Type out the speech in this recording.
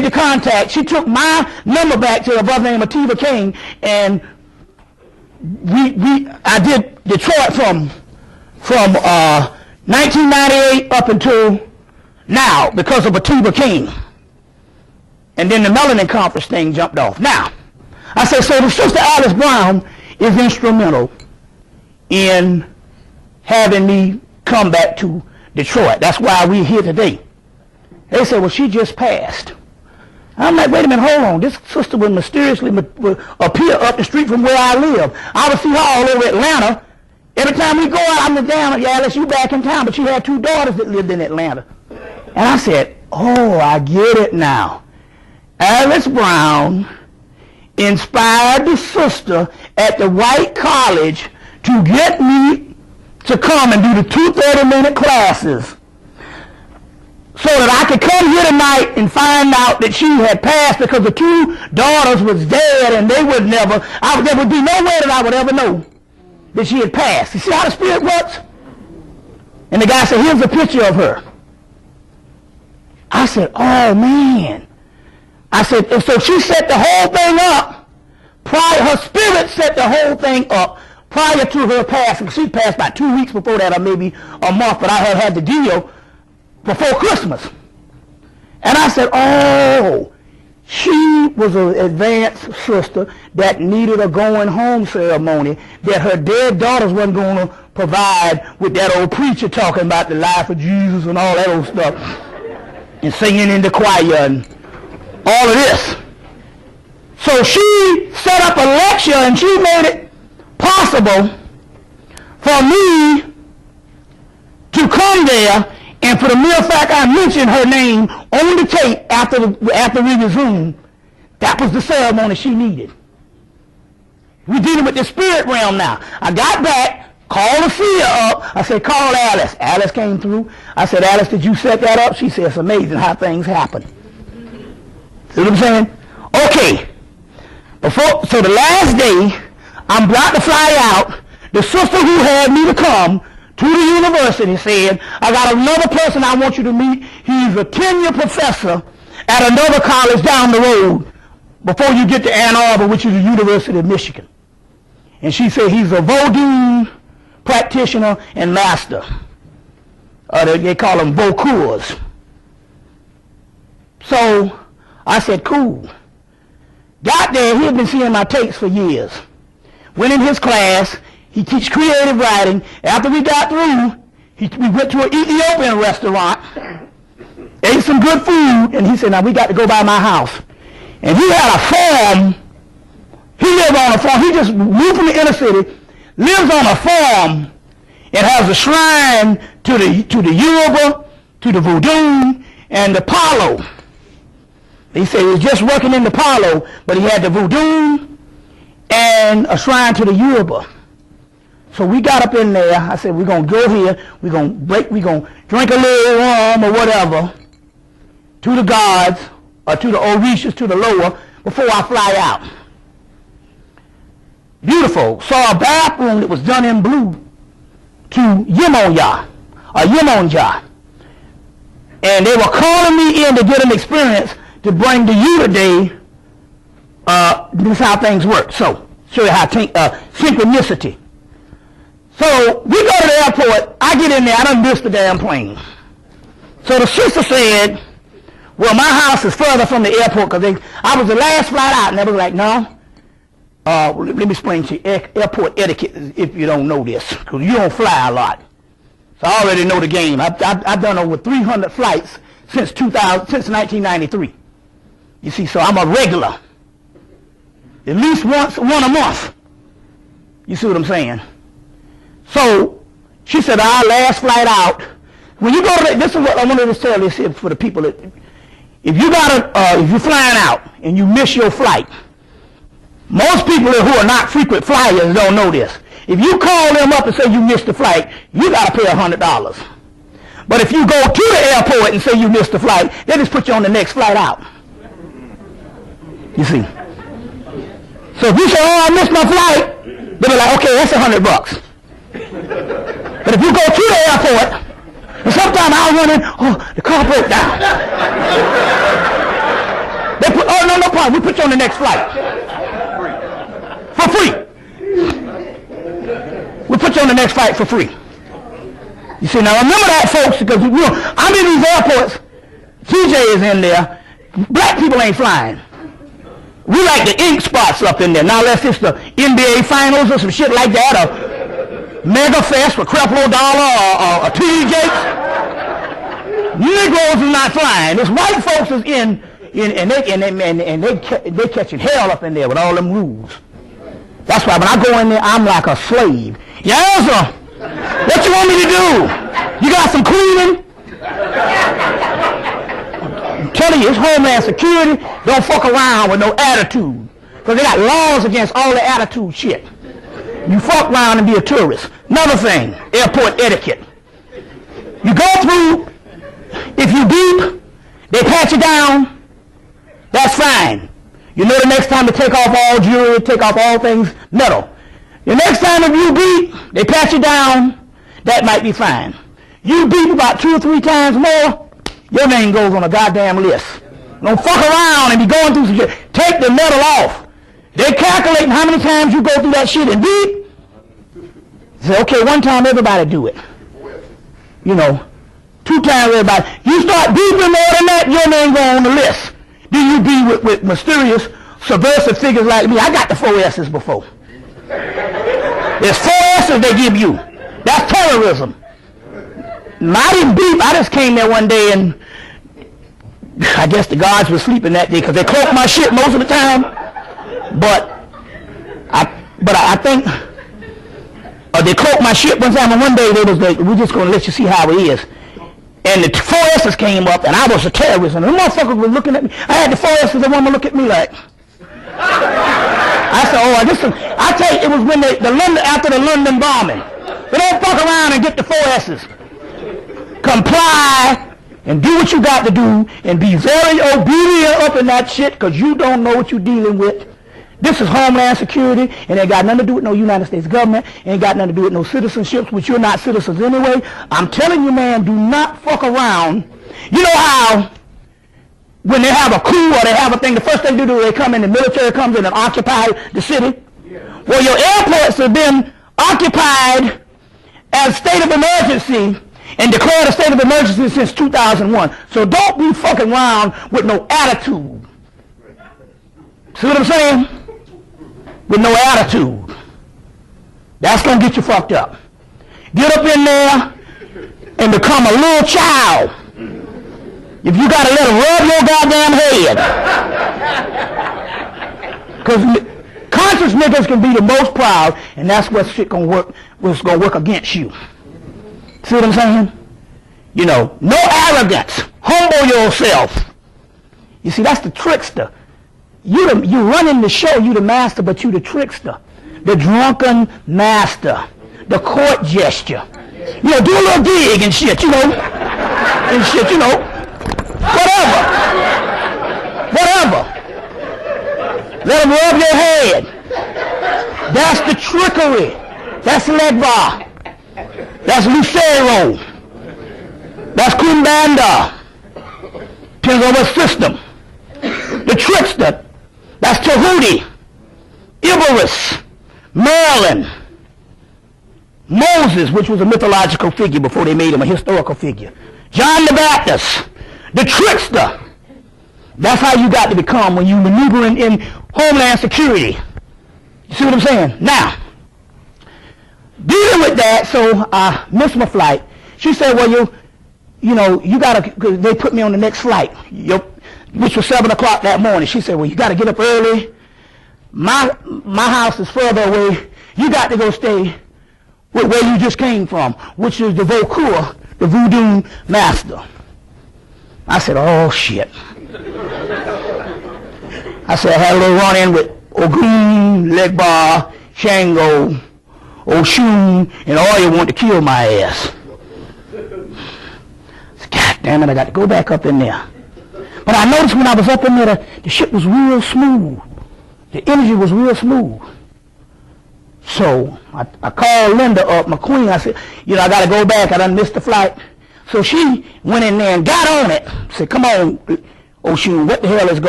made the contact. She took my number back to a brother named Ativa King, and I did Detroit from 1998 up until now because of Ativa King. And then the Melanin Conference thing jumped off. Now, I said, so the Sister Alice Brown is instrumental in having me come back to Detroit. That's why we're here today. They said, well, she just passed. I'm like, wait a minute, hold on. This sister would mysteriously appear up the street from where I live. I would see her all over Atlanta. Every time we go out, I'm the down, yeah, Alice, you back in town. But she had 2 daughters that lived in Atlanta. And I said, oh, I get it now. Alice Brown inspired the sister at the White College to get me to come and do the 2 30-minute classes so that I could come here tonight and find out that she had passed because the 2 daughters was dead and they would never, there would be no way that I would ever know that she had passed. You see how the Spirit works? And the guy said, here's a picture of her. I said, oh man. I said, and so she set the whole thing up. Her spirit set the whole thing up prior to her passing. She passed about 2 weeks before that, or maybe a month, but I had the deal before Christmas. And I said, oh, she was an advanced sister that needed a going home ceremony that her dead daughters wasn't going to provide with that old preacher talking about the life of Jesus and all that old stuff and singing in the choir and all of this. So she set up a lecture and she made it possible for me to come there, and for the mere fact I mentioned her name on the tape after we resumed, that was the ceremony she needed. We're dealing with the spirit realm now. I got back, called the seer up. I said, call Alice. Alice came through. I said, Alice, did you set that up? She said, it's amazing how things happen. See what I'm saying? Okay. So the last day, I'm about to fly out. The sister who had me to come to the university said, I got another person I want you to meet. He's a tenure professor at another college down the road before you get to Ann Arbor, which is the University of Michigan. And she said he's a voodoo practitioner and master. They call them vocours. So I said, cool. Got there, he had been seeing my tapes for years. Went in his class, he teach creative writing. After we got through, we went to an Ethiopian restaurant, ate some good food, and he said, now we got to go by my house. And he had a farm. He lived on a farm. He just moved from the inner city, lives on a farm, and has a shrine to the Yoruba, to the Voodoo, and the Palo. He said he was just working in the Palo, but he had the Voodoo and a shrine to the Yoruba. So we got up in there. I said, we're going to go here. We're going to drink a little rum or whatever to the gods, or to the Orishas, to the lower, before I fly out. Beautiful. Saw a bathroom that was done in blue to Yemonya, or Yemonja. And they were calling me in to get an experience to bring to you today. This is how things work. So, show you how synchronicity. So, we go to the airport. I get in there. I done missed the damn plane. So the sister said, well, my house is further from the airport because I was the last flight out. And they was like, no. Let me explain to you airport etiquette if you don't know this, because you don't fly a lot. So I already know the game. I've done over 300 flights since 1993. You see, so I'm a regular. At least one a month. You see what I'm saying? So she said, our last flight out. When you go to this is what I wanted to tell this here for the people that if you're flying out and you miss your flight, most people who are not frequent flyers don't know this. If you call them up and say you missed the flight, you got to pay $100. But if you go to the airport and say you missed the flight, they just put you on the next flight out. You see. So if you say, oh, I missed my flight, they'll be like, okay, that's $100. But if you go to the airport, and sometimes I'll run in, oh, the car broke down. on, we put you on the next flight. For free. We'll put you on the next flight for free. You see, now remember that, folks, because you know, I'm in these airports. TJ is in there. Black people ain't flying. We like the ink spots up in there. Now unless it's the NBA finals or some shit like that, or Mega Fest with Creflo Dollar or T.D. Jakes. Negroes is not flying. This white folks is in and they catching hell up in there with all them rules. That's why when I go in there, I'm like a slave. Yes, sir. What you want me to do? You got some cleaning? I'm telling you, it's Homeland Security. Don't fuck around with no attitude. Because they got laws against all the attitude shit. You fuck around and be a tourist. Another thing, airport etiquette. You go through, if you beep, they pat you down, that's fine. You know the next time to take off all jewelry, take off all things metal. The next time if you beep, they pat you down, that might be fine. You beep about 2 or 3 times more, your name goes on a goddamn list. Don't fuck around and be going through some shit. Take the metal off. They're calculating how many times you go through that shit and beep. Say, okay, one time everybody do it. You know, 2 times everybody. You start beeping more than that, your name go on the list. Then you be with mysterious, subversive figures like me. I got the 4 S's before. There's 4 S's they give you. That's terrorism. I didn't beep. I just came there one day and I guess the guards were sleeping that day because they cloaked my shit most of the time. But I think they cloaked my shit one time, and one day they was like, we're just going to let you see how it is. And the 4 S's came up, and I was a terrorist, and the motherfuckers were looking at me. I had the 4 S's, and one to look at me like. I said, oh, I tell you, it was when after the London bombing. They don't fuck around and get the 4 S's. Comply and do what you got to do and be very obedient up in that shit because you don't know what you're dealing with. This is Homeland Security, and it ain't got nothing to do with no United States government. It ain't got nothing to do with no citizenships, which you're not citizens anyway. I'm telling you, man, do not fuck around. You know how when they have a coup or they have a thing, the first thing they do is they come in, the military comes in and occupy the city? Yeah. Well, your airports have been occupied as state of emergency and declared a state of emergency since 2001. So don't be fucking around with no attitude. See what I'm saying? With no attitude. That's going to get you fucked up. Get up in there and become a little child. If you got to let them rub your goddamn head. Because conscious niggas can be the most proud, and that's what's going to work against you. See what I'm saying? You know, no arrogance. Humble yourself. You see, that's the trickster. You running the show, you the master, but you the trickster. The drunken master. The court gesture. You know, do a little dig and shit, you know. And shit, you know. Whatever. Let them rub your head. That's the trickery. That's Legba. That's Lucero. That's Kumbanda. Depends on what system. The trickster. That's Tahuti. Ibarus. Merlin. Moses, which was a mythological figure before they made him a historical figure. John the Baptist. The trickster. That's how you got to become when you maneuvering in Homeland Security. You see what I'm saying? Now, dealing with that, so I missed my flight. She said, well, you know, you got to, they put me on the next flight, which was 7 o'clock that morning. She said, well, you got to get up early. My house is further away. You got to go stay where you just came from, which is the Vokur, the voodoo master. I said, oh, shit. I said, I had a little run-in with Ogun, Legba, Shango, Oshun, and all you want to kill my ass. I said, God damn it, I got to go back up in there. But I noticed when I was up in there, the shit was real smooth. The energy was real smooth. So I called Linda up, my queen. I said, you know, I got to go back. I done missed the flight. So she went in there and got on it. Said, come on, Oshun, what the hell is going on?